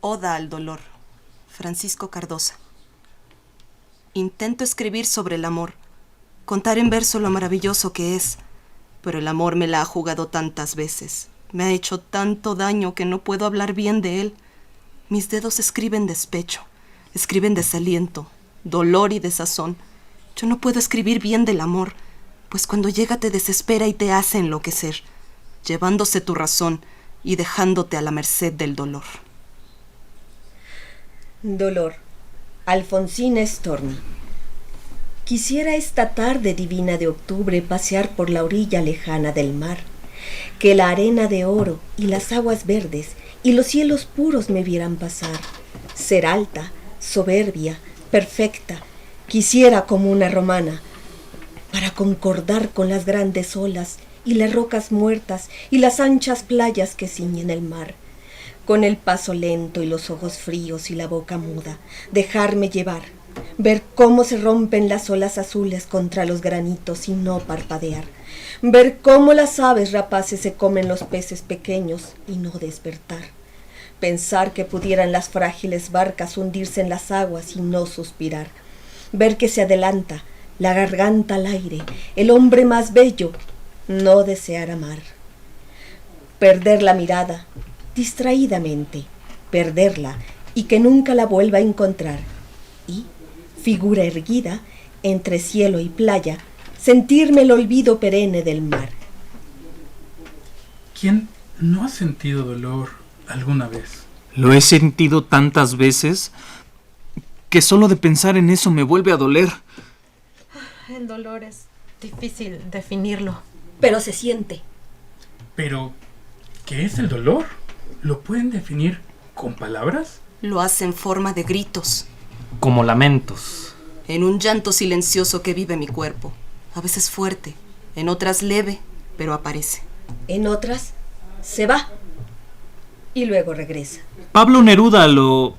Oda al dolor. Francisco Cardosa. Intento escribir sobre el amor, contar en verso lo maravilloso que es, pero el amor me la ha jugado tantas veces. Me ha hecho tanto daño que no puedo hablar bien de él. Mis dedos escriben despecho, escriben desaliento, dolor y desazón. Yo no puedo escribir bien del amor, pues cuando llega te desespera y te hace enloquecer, llevándose tu razón y dejándote a la merced del dolor. Dolor. Alfonsina Storni. Quisiera esta tarde divina de octubre pasear por la orilla lejana del mar, que la arena de oro y las aguas verdes y los cielos puros me vieran pasar. Ser alta, soberbia, perfecta, quisiera como una romana, para concordar con las grandes olas y las rocas muertas y las anchas playas que ciñen el mar. Con el paso lento y los ojos fríos y la boca muda, dejarme llevar, ver cómo se rompen las olas azules contra los granitos y no parpadear, ver cómo las aves rapaces se comen los peces pequeños y no despertar, pensar que pudieran las frágiles barcas hundirse en las aguas y no suspirar, ver que se adelanta, la garganta al aire, el hombre más bello, no desear amar, perder la mirada, distraídamente, perderla y que nunca la vuelva a encontrar, y, figura erguida, entre cielo y playa, sentirme el olvido perenne del mar. ¿Quién no ha sentido dolor alguna vez? Lo he sentido tantas veces que solo de pensar en eso me vuelve a doler. El dolor es difícil definirlo. Pero se siente. Pero, ¿qué es el dolor? ¿Lo pueden definir con palabras? Lo hace en forma de gritos, Como lamentos. en un llanto silencioso que vive mi cuerpo, a veces fuerte, en otras leve, pero aparece. En otras, se va y luego regresa. Pablo Neruda lo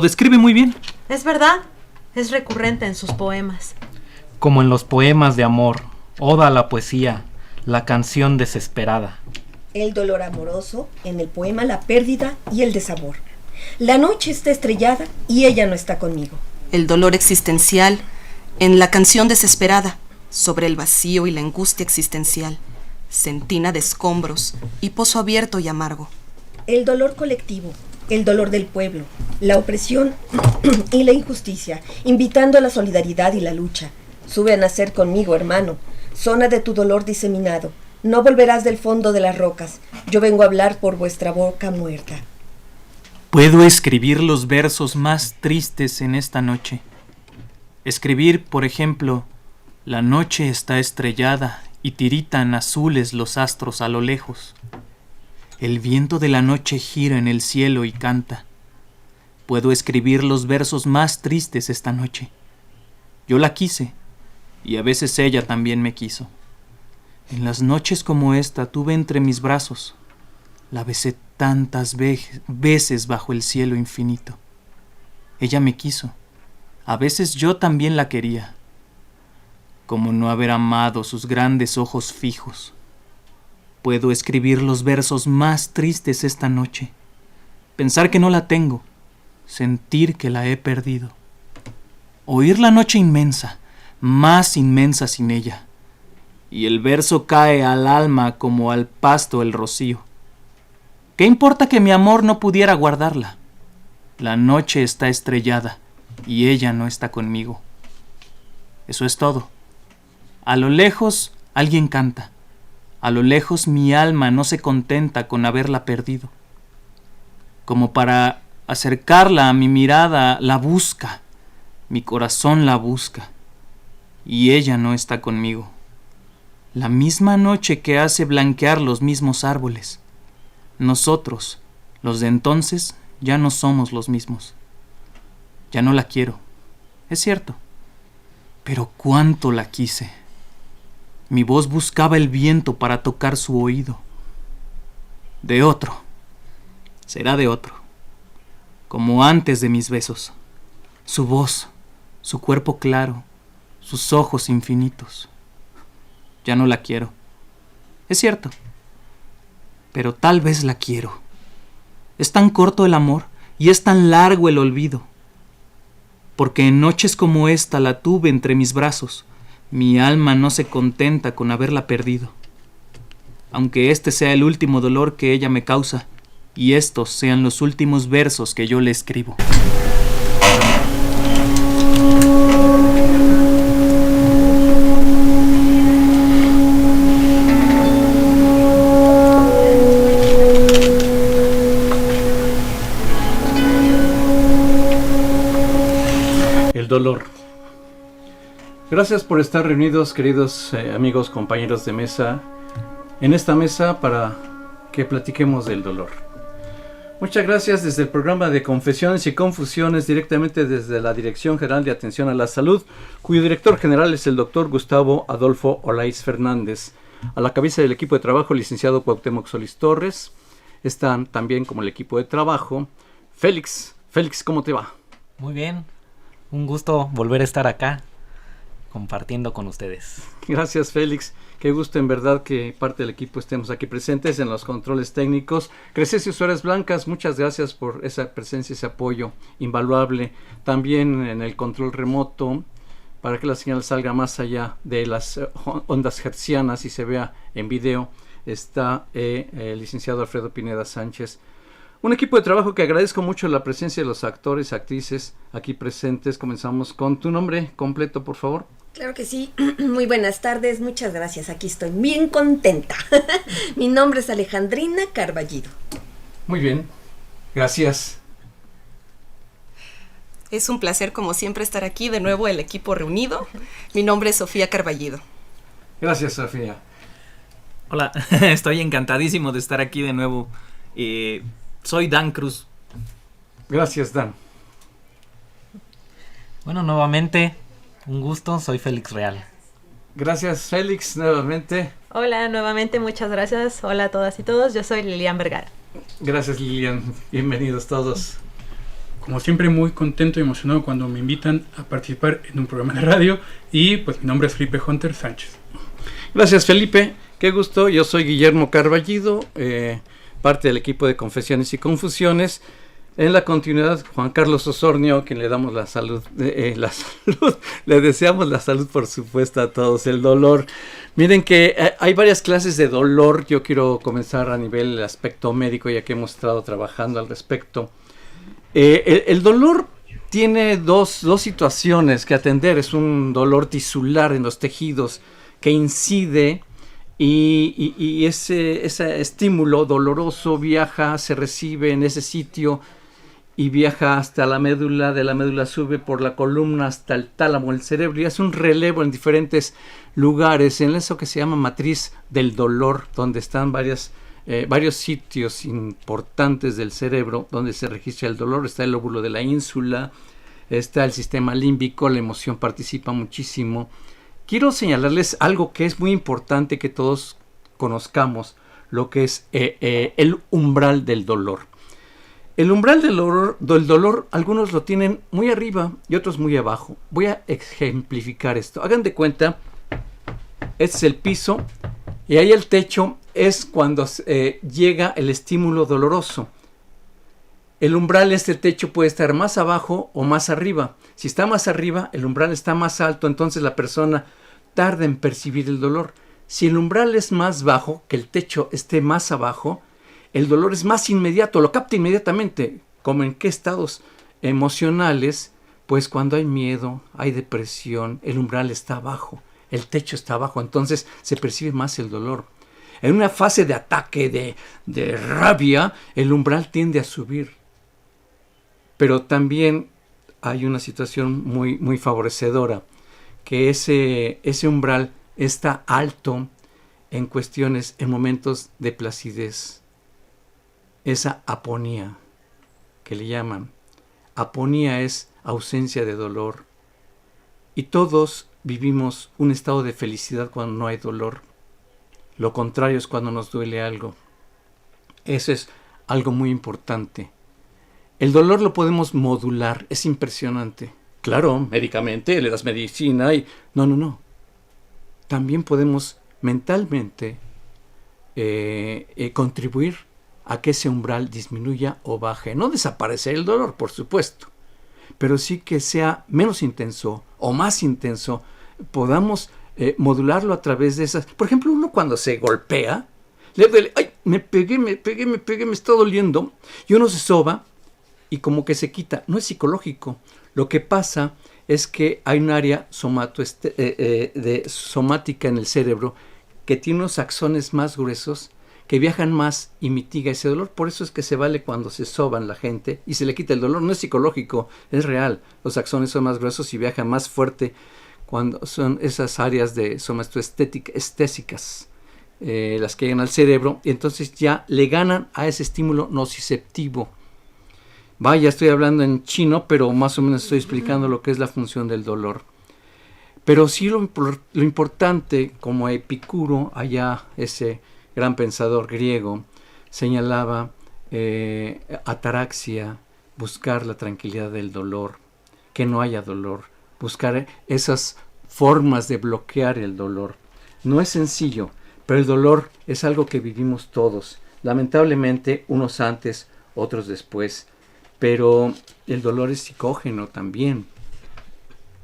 describe muy bien. Es verdad, es recurrente en sus poemas. Como en los poemas de amor, oda a la poesía, la canción desesperada. El dolor amoroso, en el poema la pérdida y el desamor. La noche está estrellada y ella no está conmigo. El dolor existencial, en la canción desesperada, sobre el vacío y la angustia existencial, sentina de escombros y pozo abierto y amargo. El dolor colectivo, el dolor del pueblo, la opresión y la injusticia, invitando a la solidaridad y la lucha. Sube a nacer conmigo, hermano, zona de tu dolor diseminado. No volverás del fondo de las rocas. Yo vengo a hablar por vuestra boca muerta. Puedo escribir los versos más tristes en esta noche. Escribir, por ejemplo, la noche está estrellada y tiritan azules los astros a lo lejos. El viento de la noche gira en el cielo y canta. Puedo escribir los versos más tristes esta noche. Yo la quise, y a veces ella también me quiso. En las noches como esta tuve entre mis brazos, la besé tantas veces bajo el cielo infinito. Ella me quiso, a veces yo también la quería. Como no haber amado sus grandes ojos fijos. Puedo escribir los versos más tristes esta noche, pensar que no la tengo, sentir que la he perdido. Oír la noche inmensa, más inmensa sin ella. Y el verso cae al alma como al pasto el rocío. ¿Qué importa que mi amor no pudiera guardarla? La noche está estrellada y ella no está conmigo. Eso es todo. A lo lejos alguien canta. A lo lejos mi alma no se contenta con haberla perdido. Como para acercarla a mi mirada, la busca. Mi corazón la busca. Y ella no está conmigo. La misma noche que hace blanquear los mismos árboles. Nosotros, los de entonces, ya no somos los mismos. Ya no la quiero, es cierto, pero cuánto la quise. Mi voz buscaba el viento para tocar su oído. De otro, será de otro, como antes de mis besos. Su voz, su cuerpo claro, sus ojos infinitos. Ya no la quiero. Es cierto, pero tal vez la quiero. Es tan corto el amor y es tan largo el olvido, porque en noches como esta la tuve entre mis brazos. Mi alma no se contenta con haberla perdido. Aunque este sea el último dolor que ella me causa, y estos sean los últimos versos que yo le escribo. El dolor. Gracias por estar reunidos, queridos amigos, compañeros de mesa, en esta mesa para que platiquemos del dolor. Muchas gracias desde el programa de Confesiones y Confusiones, directamente desde la Dirección General de Atención a la Salud, cuyo director general es el doctor Gustavo Adolfo Olaiz Fernández. A la cabeza del equipo de trabajo, el licenciado Cuauhtémoc Solís Torres. Están también como el equipo de trabajo Félix. Félix, ¿cómo te va? Muy bien, un gusto volver a estar acá compartiendo con ustedes. Gracias, Félix. Qué gusto en verdad que parte del equipo estemos aquí presentes en los controles técnicos. Crescencio Suárez Blancas, muchas gracias por esa presencia, ese apoyo invaluable. También en el control remoto, para que la señal salga más allá de las ondas hertzianas y se vea en video, está el licenciado Alfredo Pineda Sánchez. Un equipo de trabajo que agradezco mucho la presencia de los actores, actrices aquí presentes. Comenzamos con tu nombre completo, por favor. Claro que sí. Muy buenas tardes, muchas gracias. Aquí estoy bien contenta. Mi nombre es Alejandrina Carballido. Muy bien, gracias. Es un placer, como siempre, estar aquí de nuevo, el equipo reunido. Mi nombre es Sofía Carballido. Gracias, Sofía. Hola, estoy encantadísimo de estar aquí de nuevo. Soy Dan Cruz. Gracias, Dan. Bueno, nuevamente, un gusto, soy Félix Real. Gracias, Félix, nuevamente. Hola, nuevamente, muchas gracias. Hola a todas y todos, yo soy Lilian Vergara. Gracias, Lilian. Bienvenidos todos. Como siempre, muy contento y emocionado cuando me invitan a participar en un programa de radio. Y pues mi nombre es Felipe Hunter Sánchez. Gracias, Felipe. Qué gusto. Yo soy Guillermo Carballido, parte del equipo de Confesiones y Confusiones. En la continuidad, Juan Carlos Osornio, quien le damos la salud, le deseamos la salud, por supuesto, a todos. El dolor. Miren que hay varias clases de dolor. Yo quiero comenzar a nivel del aspecto médico, ya que hemos estado trabajando al respecto. El dolor tiene dos situaciones que atender. Es un dolor tisular en los tejidos que incide y ese estímulo doloroso viaja, se recibe en ese sitio y viaja hasta la médula, de la médula sube por la columna hasta el tálamo, el cerebro, y hace un relevo en diferentes lugares, en eso que se llama matriz del dolor, donde están varios sitios importantes del cerebro donde se registra el dolor. Está el lóbulo de la ínsula, está el sistema límbico, la emoción participa muchísimo. Quiero señalarles algo que es muy importante que todos conozcamos, lo que es el umbral del dolor. El umbral del dolor, algunos lo tienen muy arriba y otros muy abajo. Voy a ejemplificar esto. Hagan de cuenta, este es el piso y ahí el techo es cuando llega el estímulo doloroso. El umbral, este techo, puede estar más abajo o más arriba. Si está más arriba, el umbral está más alto, entonces la persona tarda en percibir el dolor. Si el umbral es más bajo, que el techo esté más abajo, el dolor es más inmediato, lo capta inmediatamente. ¿Como en qué estados emocionales? Pues cuando hay miedo, hay depresión, el umbral está abajo, el techo está abajo, entonces se percibe más el dolor. En una fase de ataque, de rabia, el umbral tiende a subir. Pero también hay una situación muy, muy favorecedora, que ese umbral está alto en cuestiones, en momentos de placidez. Esa aponía, que le llaman. Aponía es ausencia de dolor. Y todos vivimos un estado de felicidad cuando no hay dolor. Lo contrario es cuando nos duele algo. Eso es algo muy importante. El dolor lo podemos modular, es impresionante. Claro, médicamente, le das medicina y... No. También podemos mentalmente contribuir a que ese umbral disminuya o baje. No desaparecer el dolor, por supuesto, pero sí que sea menos intenso o más intenso, podamos modularlo a través de esas. Por ejemplo, uno cuando se golpea, le duele, ¡ay! Me pegué, me está doliendo, y uno se soba y como que se quita. No es psicológico. Lo que pasa es que hay un área somática en el cerebro que tiene unos axones más gruesos que viajan más y mitiga ese dolor. Por eso es que se vale cuando se soban la gente y se le quita el dolor. No es psicológico, es real. Los axones son más gruesos y viajan más fuerte cuando son esas áreas de somatoestésicas, las que llegan al cerebro, y entonces ya le ganan a ese estímulo nociceptivo. Vaya, estoy hablando en chino, pero más o menos estoy explicando lo que es la función del dolor. Pero sí lo importante, como Epicuro, allá ese gran pensador griego, señalaba ataraxia, buscar la tranquilidad del dolor, que no haya dolor, buscar esas formas de bloquear el dolor. No es sencillo, pero el dolor es algo que vivimos todos, lamentablemente unos antes, otros después, pero el dolor es psicógeno también.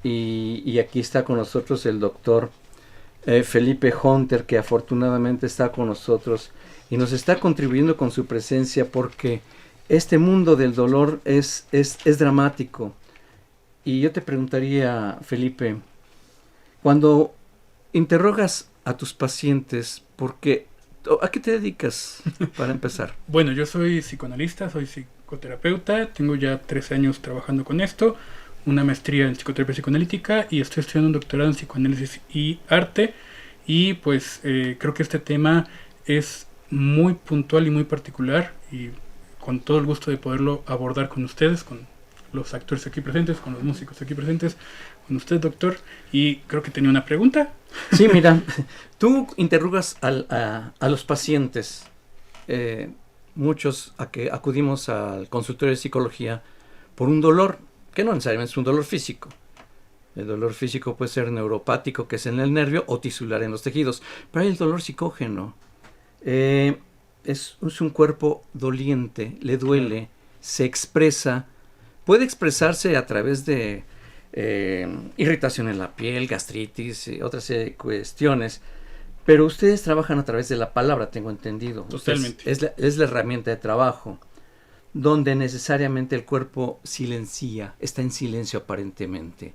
Y aquí está con nosotros el doctor Felipe Hunter, que afortunadamente está con nosotros y nos está contribuyendo con su presencia, porque este mundo del dolor es dramático. Y yo te preguntaría, Felipe, cuando interrogas a tus pacientes, ¿a qué te dedicas para empezar? Bueno, yo soy psicoanalista, soy psicoterapeuta, tengo ya 13 años trabajando con esto, una maestría en psicoterapia psicoanalítica y estoy estudiando un doctorado en psicoanálisis y arte, y pues creo que este tema es muy puntual y muy particular, y con todo el gusto de poderlo abordar con ustedes, con los actores aquí presentes, con los músicos aquí presentes, con usted, doctor. Y creo que tenía una pregunta. Sí, mira, tú interrogas a los pacientes, muchos a que acudimos al consultorio de psicología por un dolor, que no necesariamente es un dolor físico. El dolor físico puede ser neuropático, que es en el nervio, o tisular en los tejidos, pero hay el dolor psicógeno. Es un cuerpo doliente, le duele, se expresa, puede expresarse a través de irritación en la piel, gastritis y otras cuestiones, pero ustedes trabajan a través de la palabra, tengo entendido. Totalmente. Es la herramienta de trabajo, donde necesariamente el cuerpo está en silencio aparentemente.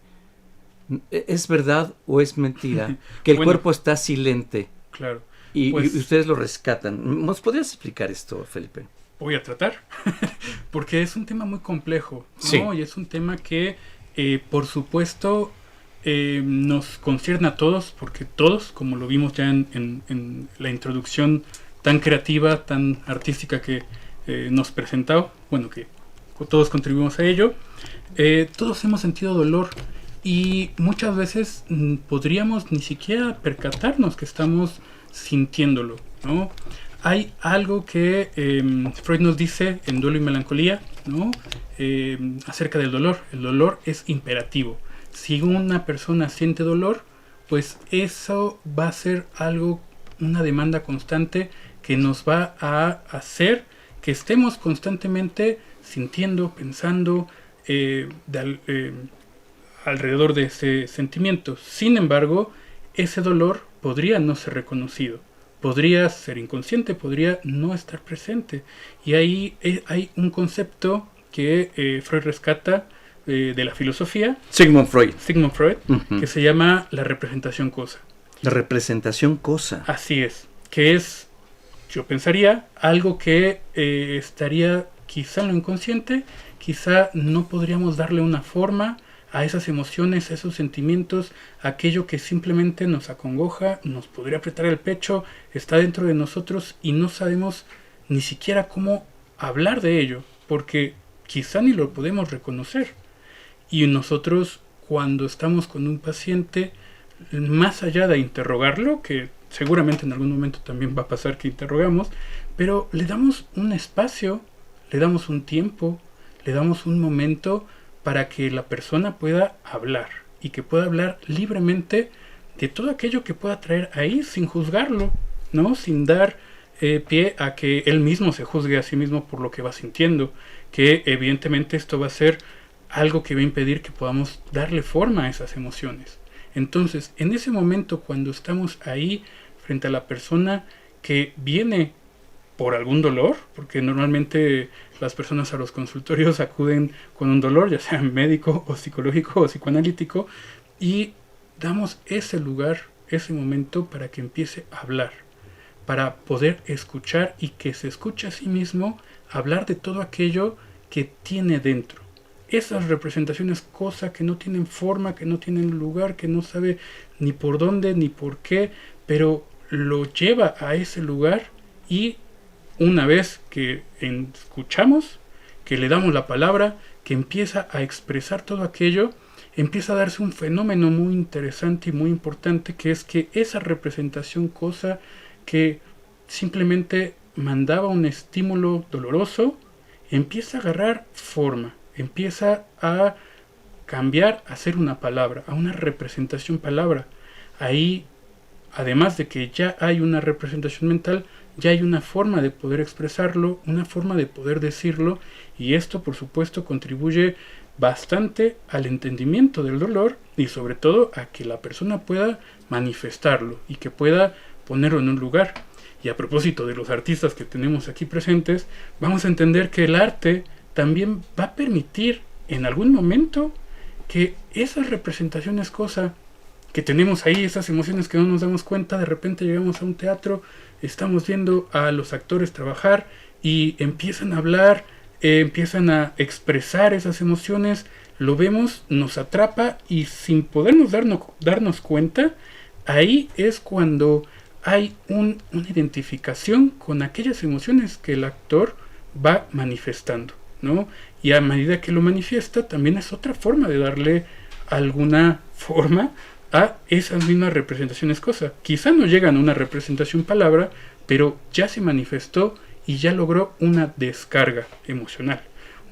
¿Es verdad o es mentira que el cuerpo está silente? Claro. Y ustedes lo rescatan. ¿Nos podrías explicar esto, Felipe? Voy a tratar, porque es un tema muy complejo, ¿no? Sí. Y es un tema que, por supuesto, nos concierne a todos, porque todos, como lo vimos ya en la introducción tan creativa, tan artística que nos presentó, bueno, que todos contribuimos a ello, todos hemos sentido dolor, y muchas veces podríamos ni siquiera percatarnos que estamos sintiéndolo, ¿no? Hay algo que Freud nos dice en Duelo y Melancolía, ¿no? Acerca del dolor. El dolor es imperativo. Si una persona siente dolor, pues eso va a ser una demanda constante que nos va a hacer que estemos constantemente sintiendo, pensando alrededor de ese sentimiento. Sin embargo, ese dolor podría no ser reconocido, podría ser inconsciente, podría no estar presente. Y ahí hay un concepto que Freud rescata de la filosofía. Sigmund Freud. Que se llama la representación cosa. La representación cosa. Así es, que es, yo pensaría, algo que estaría quizá en lo inconsciente, quizá no podríamos darle una forma a esas emociones, a esos sentimientos, aquello que simplemente nos acongoja, nos podría apretar el pecho, está dentro de nosotros y no sabemos ni siquiera cómo hablar de ello, porque quizá ni lo podemos reconocer. Y nosotros, cuando estamos con un paciente, más allá de interrogarlo, que seguramente en algún momento también va a pasar que interrogamos, pero le damos un espacio, le damos un tiempo, le damos un momento para que la persona pueda hablar y que pueda hablar libremente de todo aquello que pueda traer ahí, sin juzgarlo, ¿no? Sin dar pie a que él mismo se juzgue a sí mismo por lo que va sintiendo, que evidentemente esto va a ser algo que va a impedir que podamos darle forma a esas emociones. Entonces, en ese momento, cuando estamos ahí frente a la persona que viene por algún dolor, porque normalmente las personas a los consultorios acuden con un dolor, ya sea médico o psicológico o psicoanalítico, y damos ese lugar, ese momento para que empiece a hablar, para poder escuchar y que se escuche a sí mismo hablar de todo aquello que tiene dentro. Esas representaciones, cosas que no tienen forma, que no tienen lugar, que no sabe ni por dónde ni por qué, pero lo lleva a ese lugar, y una vez que escuchamos, que le damos la palabra, que empieza a expresar todo aquello, empieza a darse un fenómeno muy interesante y muy importante, que es que esa representación, cosa que simplemente mandaba un estímulo doloroso, empieza a agarrar forma, empieza a cambiar a ser una palabra, a una representación palabra. Ahí, además de que ya hay una representación mental, ya hay una forma de poder expresarlo, una forma de poder decirlo, y esto por supuesto contribuye bastante al entendimiento del dolor y sobre todo a que la persona pueda manifestarlo y que pueda ponerlo en un lugar. Y a propósito de los artistas que tenemos aquí presentes, vamos a entender que el arte también va a permitir en algún momento que esas representaciones, cosa que tenemos ahí, esas emociones que no nos damos cuenta, de repente llegamos a un teatro, estamos viendo a los actores trabajar y empiezan a hablar, empiezan a expresar esas emociones, lo vemos, nos atrapa y sin podernos darnos cuenta, ahí es cuando hay una identificación con aquellas emociones que el actor va manifestando, ¿no? Y a medida que lo manifiesta, también es otra forma de darle alguna forma a esas mismas representaciones, cosa. Quizá no llegan a una representación palabra, pero ya se manifestó y ya logró una descarga emocional.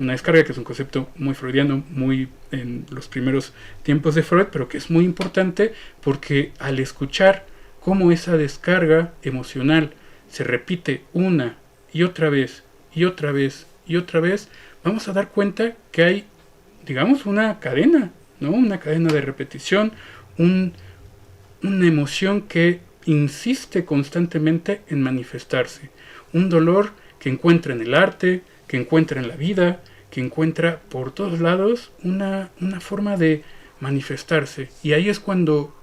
Una descarga que es un concepto muy freudiano, muy en los primeros tiempos de Freud, pero que es muy importante porque al escuchar cómo esa descarga emocional se repite una y otra vez y otra vez y otra vez, vamos a dar cuenta que hay, digamos, una cadena, ¿no? Una cadena de repetición, una emoción que insiste constantemente en manifestarse. Un dolor que encuentra en el arte, que encuentra en la vida, que encuentra por todos lados una forma de manifestarse. Y ahí es cuando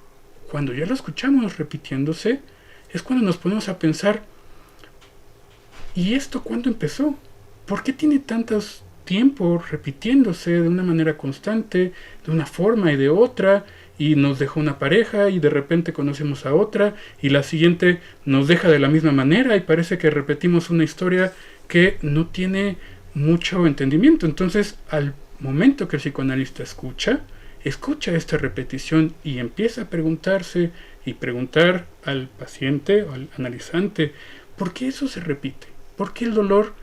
ya lo escuchamos repitiéndose, es cuando nos ponemos a pensar, ¿y esto cuándo empezó? ¿Por qué tiene tantos tiempos repitiéndose de una manera constante, de una forma y de otra? Y nos dejó una pareja y de repente conocemos a otra y la siguiente nos deja de la misma manera y parece que repetimos una historia que no tiene mucho entendimiento. Entonces, al momento que el psicoanalista escucha esta repetición y empieza a preguntarse y preguntar al paciente o al analizante, ¿por qué eso se repite? ¿Por qué el dolor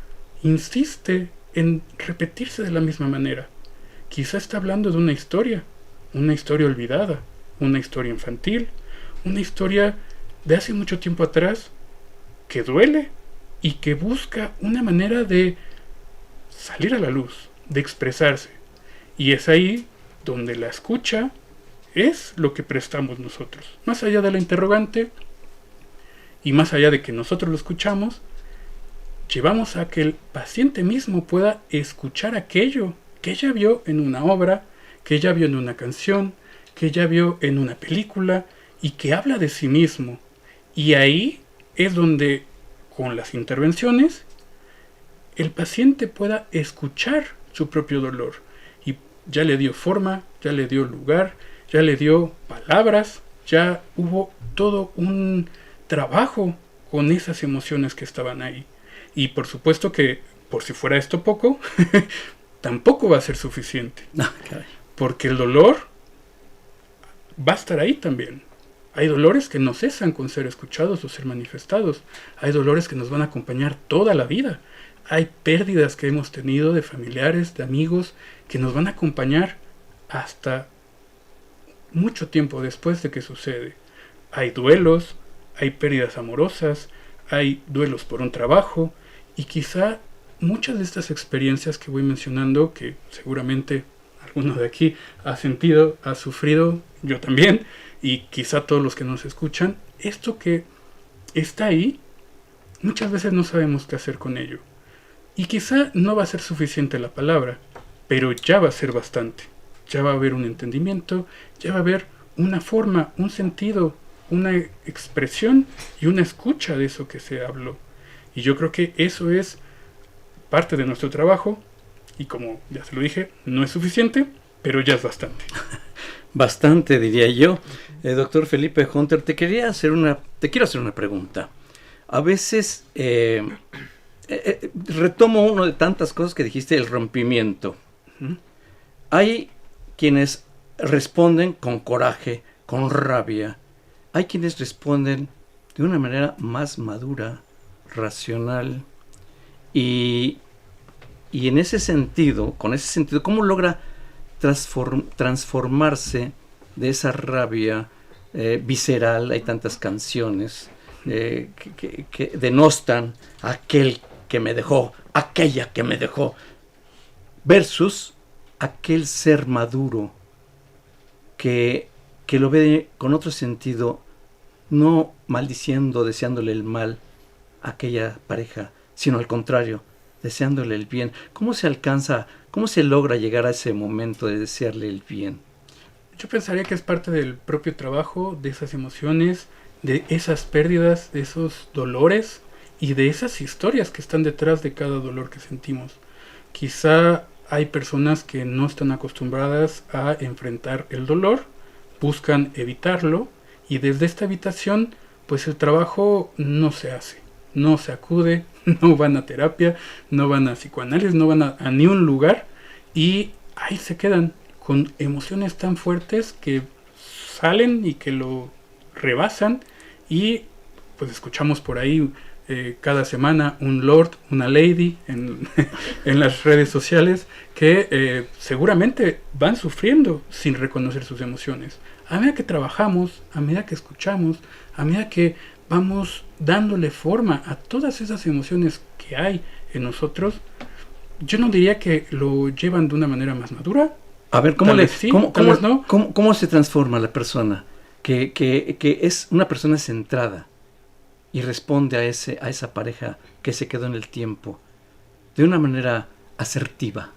insiste en repetirse de la misma manera? Quizá está hablando de una historia olvidada, una historia infantil, una historia de hace mucho tiempo atrás que duele y que busca una manera de salir a la luz, de expresarse. Y es ahí donde la escucha es lo que prestamos nosotros. Más allá de la interrogante y más allá de que nosotros lo escuchamos, llevamos a que el paciente mismo pueda escuchar aquello que ella vio en una obra, que ella vio en una canción, que ella vio en una película y que habla de sí mismo. Y ahí es donde, con las intervenciones, el paciente pueda escuchar su propio dolor. Y ya le dio forma, ya le dio lugar, ya le dio palabras, ya hubo todo un trabajo con esas emociones que estaban ahí. Y por supuesto que, por si fuera esto poco, tampoco va a ser suficiente. No, caray. Porque el dolor va a estar ahí también. Hay dolores que no cesan con ser escuchados o ser manifestados. Hay dolores que nos van a acompañar toda la vida. Hay pérdidas que hemos tenido de familiares, de amigos, que nos van a acompañar hasta mucho tiempo después de que sucede. Hay duelos, hay pérdidas amorosas, hay duelos por un trabajo, y quizá muchas de estas experiencias que voy mencionando, que seguramente alguno de aquí ha sentido, ha sufrido, yo también, y quizá todos los que nos escuchan, esto que está ahí, muchas veces no sabemos qué hacer con ello. Y quizá no va a ser suficiente la palabra, pero ya va a ser bastante. Ya va a haber un entendimiento, ya va a haber una forma, un sentido, una expresión y una escucha de eso que se habló. Y yo creo que eso es parte de nuestro trabajo, y como ya se lo dije, no es suficiente, pero ya es bastante. Bastante, diría yo. Doctor Felipe Hunter, te quiero hacer una pregunta. A veces retomo uno de tantas cosas que dijiste, el rompimiento. Hay quienes responden con coraje, con rabia. Hay quienes responden de una manera más madura, racional. Y en ese sentido, ¿cómo logra transformarse de esa rabia visceral? Hay tantas canciones que denostan a aquel que me dejó, aquella que me dejó, versus aquel ser maduro que lo ve con otro sentido, no maldiciendo, deseándole el mal a aquella pareja, sino al contrario, deseándole el bien. ¿Cómo se logra llegar a ese momento de desearle el bien? Yo pensaría que es parte del propio trabajo, de esas emociones, de esas pérdidas, de esos dolores y de esas historias que están detrás de cada dolor que sentimos. Quizá hay personas que no están acostumbradas a enfrentar el dolor, buscan evitarlo, y desde esta evitación, pues el trabajo no se hace, no se acude, no van a terapia, no van a psicoanálisis, no van a ni un lugar, y ahí se quedan con emociones tan fuertes que salen y que lo rebasan, y pues escuchamos por ahí cada semana un lord, una lady en las redes sociales que seguramente van sufriendo sin reconocer sus emociones. A medida que trabajamos, a medida que escuchamos, a medida que vamos dándole forma a todas esas emociones que hay en nosotros, yo no diría que lo llevan de una manera más madura. A ver, ¿cómo se transforma la persona que es una persona centrada y responde a esa pareja que se quedó en el tiempo de una manera asertiva?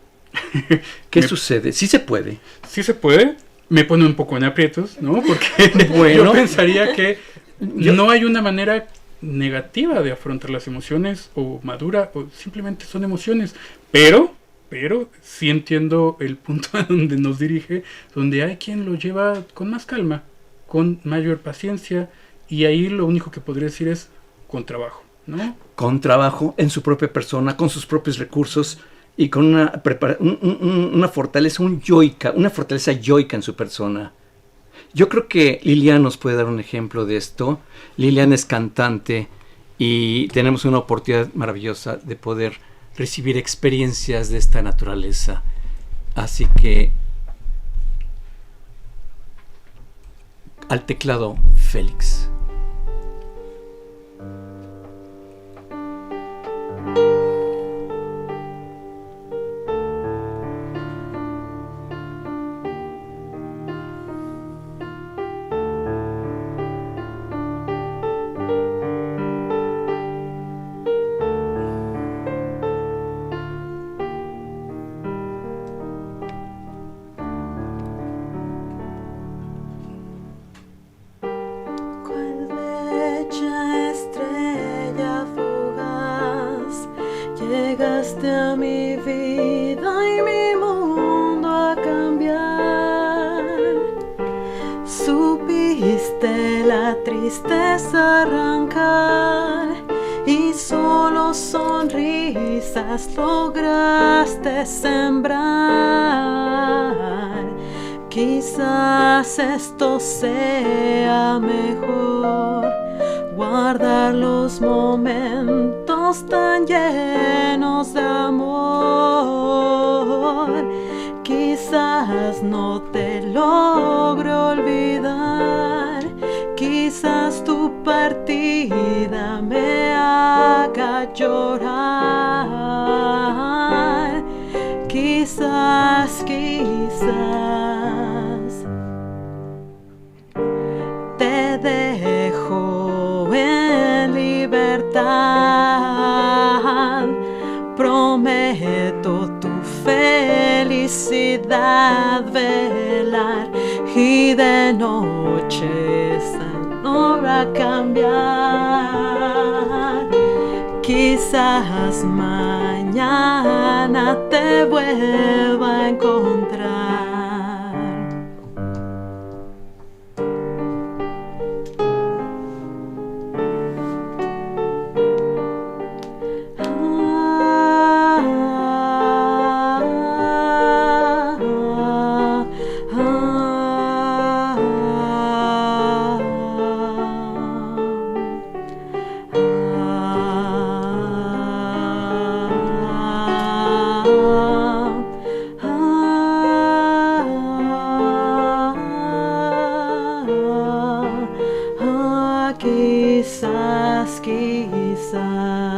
¿Qué sucede? ¿Sí se puede? Sí se puede. Me pone un poco en aprietos, ¿no? Porque bueno, yo pensaría que no hay una manera negativa de afrontar las emociones, o madura, o simplemente son emociones. Pero sí entiendo el punto a donde nos dirige, donde hay quien lo lleva con más calma, con mayor paciencia, y ahí lo único que podría decir es con trabajo, ¿no? Con trabajo en su propia persona, con sus propios recursos, y con una fortaleza, una fortaleza yoica en su persona. Yo creo que Lilian nos puede dar un ejemplo de esto. Lilian es cantante y tenemos una oportunidad maravillosa de poder recibir experiencias de esta naturaleza. Así que al teclado, Félix. Llegaste a mi vida y mi mundo a cambiar. Supiste la tristeza arrancar y solo sonrisas lograste sembrar. Quizás esto sea mejor, guardar los momentos tan llenos de amor. Quizás no te logro olvidar, quizás tu partida me a llorar. Quizás, quizás te dejo en libertad. Prometo tu felicidad velar y de noche esa no va a cambiar. Quizás mañana te vuelva a encontrar. Quizás, quizás